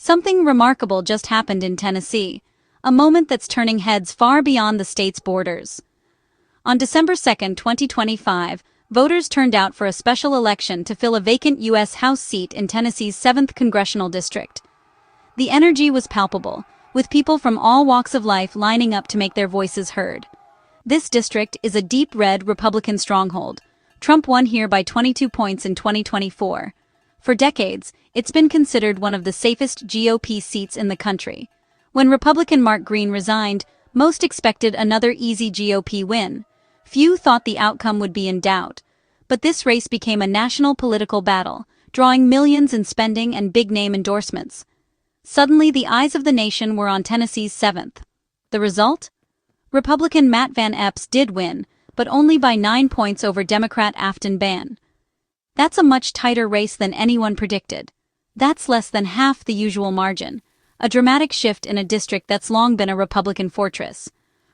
Something remarkable just happened in Tennessee, a moment that's turning heads far beyond the state's borders. On December 2, 2025, voters turned out for a special election to fill a vacant U.S. House seat in Tennessee's 7th Congressional District. The energy was palpable, with people from all walks of life lining up to make their voices heard. This district is a deep red Republican stronghold. Trump won here by 22 points in 2024. For decades, it's been considered one of the safest GOP seats in the country. When Republican Mark Green resigned, most expected another easy GOP win. Few thought the outcome would be in doubt. But this race became a national political battle, drawing millions in spending and big-name endorsements. Suddenly, the eyes of the nation were on Tennessee's 7th. The result? Republican Matt Van Epps did win, but only by 9 points over Democrat Aftyn Behn. That's a much tighter race than anyone predicted. That's less than half the usual margin, a dramatic shift in a district that's long been a Republican fortress.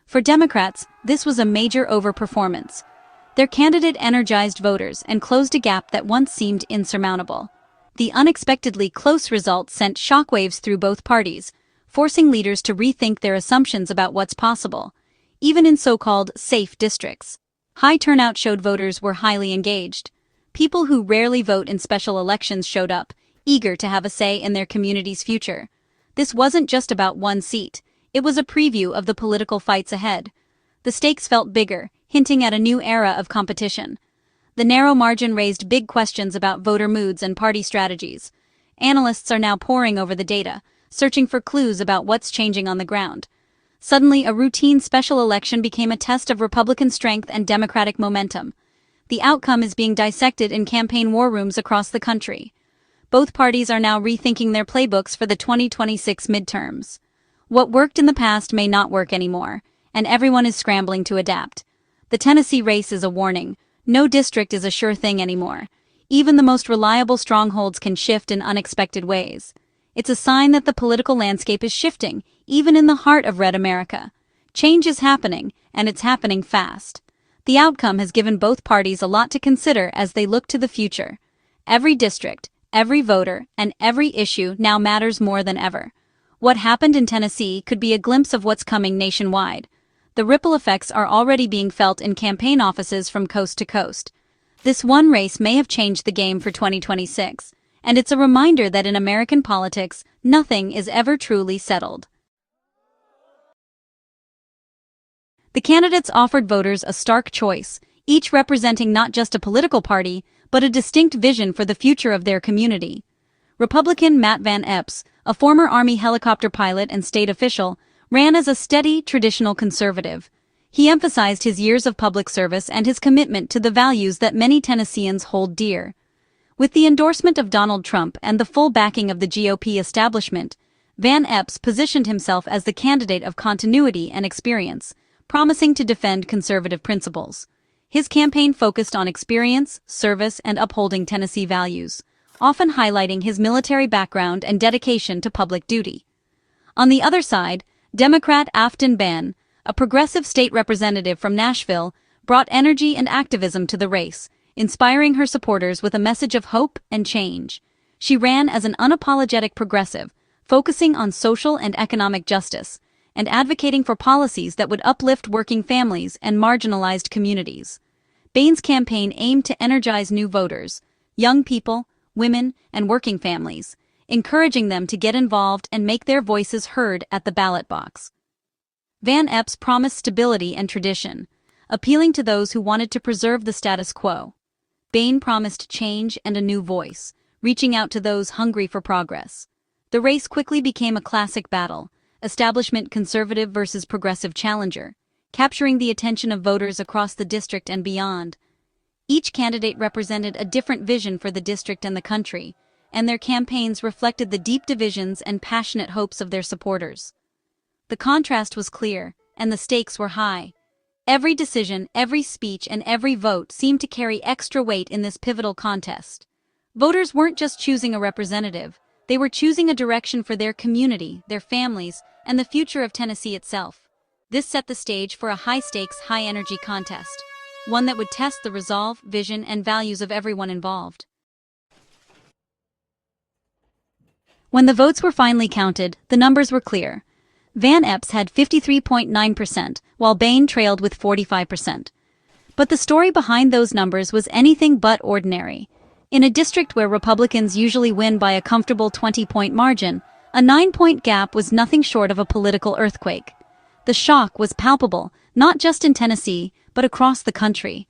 For Democrats, this was a major overperformance. Their candidate energized voters and closed a gap that once seemed insurmountable. The unexpectedly close result sent shockwaves through both parties, forcing leaders to rethink their assumptions about what's possible, even in so-called safe districts. High turnout showed voters were highly engaged. People who rarely vote in special elections showed up, eager to have a say in their community's future. This wasn't just about one seat, it was a preview of the political fights ahead. The stakes felt bigger, hinting at a new era of competition. The narrow margin raised big questions about voter moods and party strategies. Analysts are now poring over the data, searching for clues about what's changing on the ground. Suddenly, a routine special election became a test of Republican strength and Democratic momentum. The outcome is being dissected in campaign war rooms across the country. Both parties are now rethinking their playbooks for the 2026 midterms. What worked in the past may not work anymore, and everyone is scrambling to adapt. The Tennessee race is a warning. No district is a sure thing anymore. Even the most reliable strongholds can shift in unexpected ways. It's a sign that the political landscape is shifting, even in the heart of red America. Change is happening, and it's happening fast. The outcome has given both parties a lot to consider as they look to the future. Every district, every voter, and every issue now matters more than ever. What happened in Tennessee could be a glimpse of what's coming nationwide. The ripple effects are already being felt in campaign offices from coast to coast. This one race may have changed the game for 2026, and it's a reminder that in American politics, nothing is ever truly settled. The candidates offered voters a stark choice, each representing not just a political party, but a distinct vision for the future of their community. Republican Matt Van Epps, a former Army helicopter pilot and state official, ran as a steady, traditional conservative. He emphasized his years of public service and his commitment to the values that many Tennesseans hold dear. With the endorsement of Donald Trump and the full backing of the GOP establishment, Van Epps positioned himself as the candidate of continuity and experience, promising to defend conservative principles. His campaign focused on experience, service, and upholding Tennessee values, often highlighting his military background and dedication to public duty. On the other side, Democrat Aftyn Behn, a progressive state representative from Nashville, brought energy and activism to the race, inspiring her supporters with a message of hope and change. She ran as an unapologetic progressive, focusing on social and economic justice, and advocating for policies that would uplift working families and marginalized communities. Behn's campaign aimed to energize new voters, young people, women, and working families, encouraging them to get involved and make their voices heard at the ballot box. Van Epps promised stability and tradition, appealing to those who wanted to preserve the status quo. Behn promised change and a new voice, reaching out to those hungry for progress. The race quickly became a classic battle, establishment conservative versus progressive challenger, capturing the attention of voters across the district and beyond. Each candidate represented a different vision for the district and the country, and their campaigns reflected the deep divisions and passionate hopes of their supporters. The contrast was clear, and the stakes were high. Every decision, every speech, and every vote seemed to carry extra weight in this pivotal contest. Voters weren't just choosing a representative, they were choosing a direction for their community, their families, and the future of Tennessee itself. This set the stage for a high-stakes, high-energy contest, one that would test the resolve, vision, and values of everyone involved. When the votes were finally counted, the numbers were clear. Van Epps had 53.9%, while Behn trailed with 45%. But the story behind those numbers was anything but ordinary. In a district where Republicans usually win by a comfortable 20-point margin, a 9-point gap was nothing short of a political earthquake. The shock was palpable, not just in Tennessee, but across the country.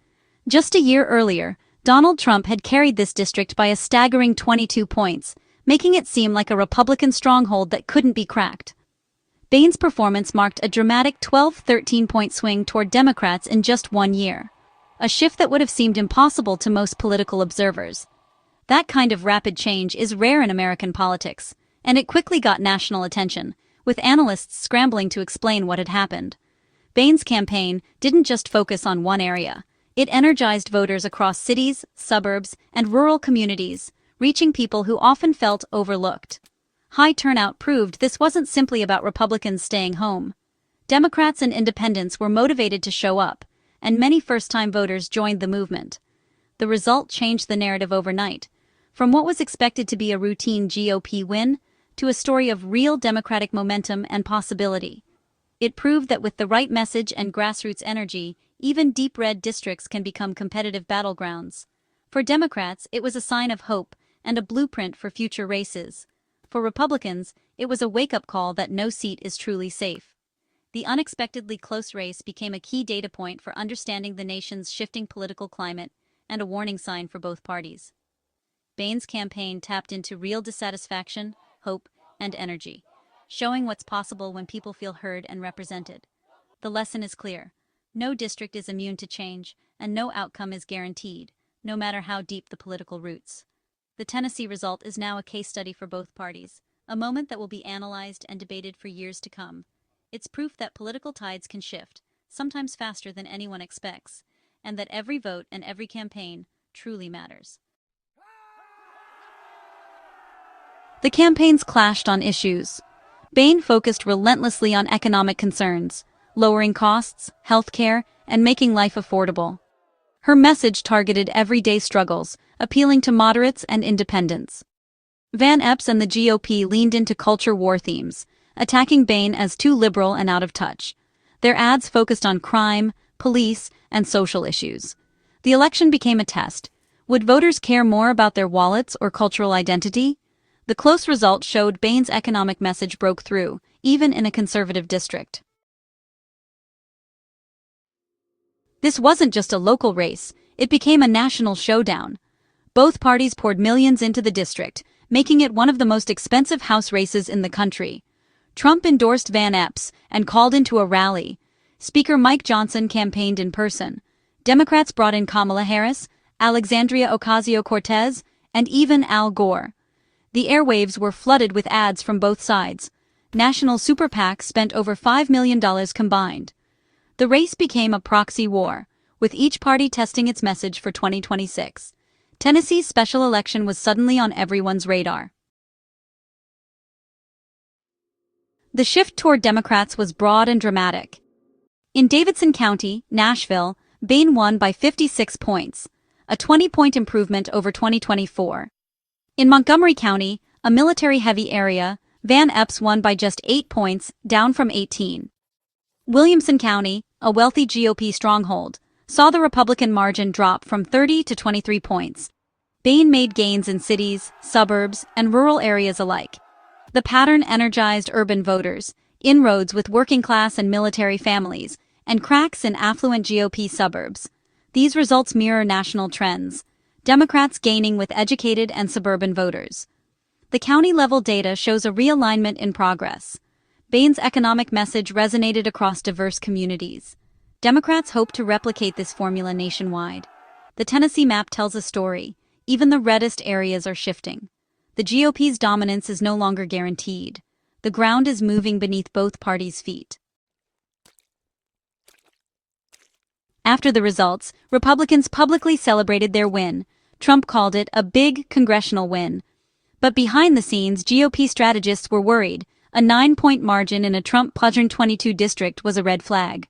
Just a year earlier, Donald Trump had carried this district by a staggering 22 points, making it seem like a Republican stronghold that couldn't be cracked. Behn's performance marked a dramatic 12-13-point swing toward Democrats in just 1 year. A shift that would have seemed impossible to most political observers. That kind of rapid change is rare in American politics, and it quickly got national attention, with analysts scrambling to explain what had happened. Behn's campaign didn't just focus on one area. It energized voters across cities, suburbs, and rural communities, reaching people who often felt overlooked. High turnout proved this wasn't simply about Republicans staying home. Democrats and independents were motivated to show up, and many first-time voters joined the movement. The result changed the narrative overnight, from what was expected to be a routine GOP win to a story of real Democratic momentum and possibility. It proved that with the right message and grassroots energy, even deep red districts can become competitive battlegrounds. For Democrats, it was a sign of hope and a blueprint for future races. For Republicans, it was a wake-up call that no seat is truly safe. The unexpectedly close race became a key data point for understanding the nation's shifting political climate and a warning sign for both parties. Behn's campaign tapped into real dissatisfaction, hope, and energy, showing what's possible when people feel heard and represented. The lesson is clear. No district is immune to change, and no outcome is guaranteed, no matter how deep the political roots. The Tennessee result is now a case study for both parties, a moment that will be analyzed and debated for years to come. It's proof that political tides can shift, sometimes faster than anyone expects, and that every vote and every campaign truly matters. The campaigns clashed on issues. Behn focused relentlessly on economic concerns, lowering costs, healthcare, and making life affordable. Her message targeted everyday struggles, appealing to moderates and independents. Van Epps and the GOP leaned into culture war themes, attacking Behn as too liberal and out of touch. Their ads focused on crime, police, and social issues. The election became a test. Would voters care more about their wallets or cultural identity? The close results showed Behn's economic message broke through, even in a conservative district. This wasn't just a local race, it became a national showdown. Both parties poured millions into the district, making it one of the most expensive House races in the country. Trump endorsed Van Epps and called into a rally. Speaker Mike Johnson campaigned in person. Democrats brought in Kamala Harris, Alexandria Ocasio-Cortez, and even Al Gore. The airwaves were flooded with ads from both sides. National super PACs spent over $5 million combined. The race became a proxy war, with each party testing its message for 2026. Tennessee's special election was suddenly on everyone's radar. The shift toward Democrats was broad and dramatic. In Davidson County, Nashville, Behn won by 56 points, a 20-point improvement over 2024. In Montgomery County, a military-heavy area, Van Epps won by just 8 points, down from 18. Williamson County, a wealthy GOP stronghold, saw the Republican margin drop from 30 to 23 points. Behn made gains in cities, suburbs, and rural areas alike. The pattern energized urban voters, inroads with working-class and military families, and cracks in affluent GOP suburbs. These results mirror national trends, Democrats gaining with educated and suburban voters. The county-level data shows a realignment in progress. Behn's economic message resonated across diverse communities. Democrats hope to replicate this formula nationwide. The Tennessee map tells a story. Even the reddest areas are shifting. The GOP's dominance is no longer guaranteed. The ground is moving beneath both parties' feet. After the results, Republicans publicly celebrated their win. Trump called it a big congressional win. But behind the scenes, GOP strategists were worried. A 9-point margin in a Trump-22 district was a red flag.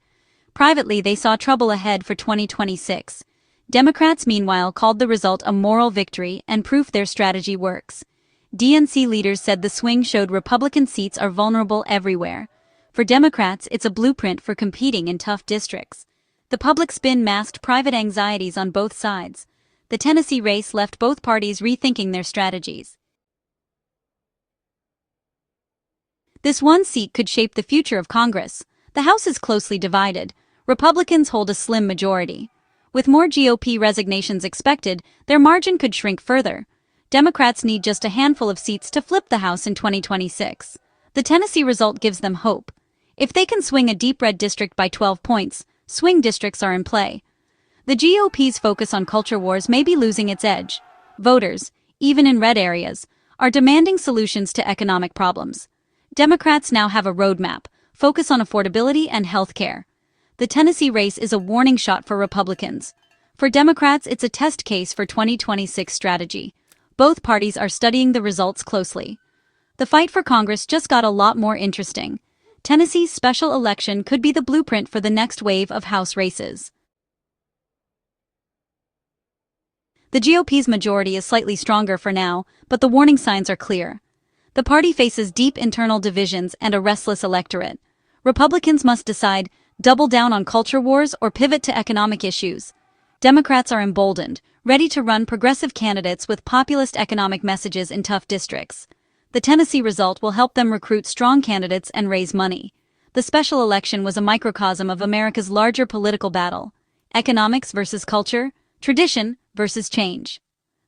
Privately, they saw trouble ahead for 2026. Democrats, meanwhile, called the result a moral victory and proof their strategy works. DNC leaders said the swing showed Republican seats are vulnerable everywhere. For Democrats, it's a blueprint for competing in tough districts. The public spin masked private anxieties on both sides. The Tennessee race left both parties rethinking their strategies. This one seat could shape the future of Congress. The House is closely divided. Republicans hold a slim majority. With more GOP resignations expected, their margin could shrink further. Democrats need just a handful of seats to flip the House in 2026. The Tennessee result gives them hope. If they can swing a deep red district by 12 points, swing districts are in play. The GOP's focus on culture wars may be losing its edge. Voters, even in red areas, are demanding solutions to economic problems. Democrats now have a roadmap, focus on affordability and health care. The Tennessee race is a warning shot for Republicans. For Democrats, it's a test case for 2026 strategy. Both parties are studying the results closely. The fight for Congress just got a lot more interesting. Tennessee's special election could be the blueprint for the next wave of House races. The GOP's majority is slightly stronger for now, but the warning signs are clear. The party faces deep internal divisions and a restless electorate. Republicans must decide, double down on culture wars or pivot to economic issues. Democrats are emboldened, ready to run progressive candidates with populist economic messages in tough districts. The Tennessee result will help them recruit strong candidates and raise money. The special election was a microcosm of America's larger political battle: economics versus culture, tradition versus change.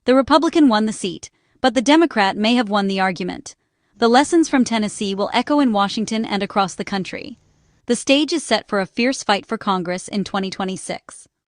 The Republican won the seat, but the Democrat may have won the argument. The lessons from Tennessee will echo in Washington and across the country. The stage is set for a fierce fight for Congress in 2026.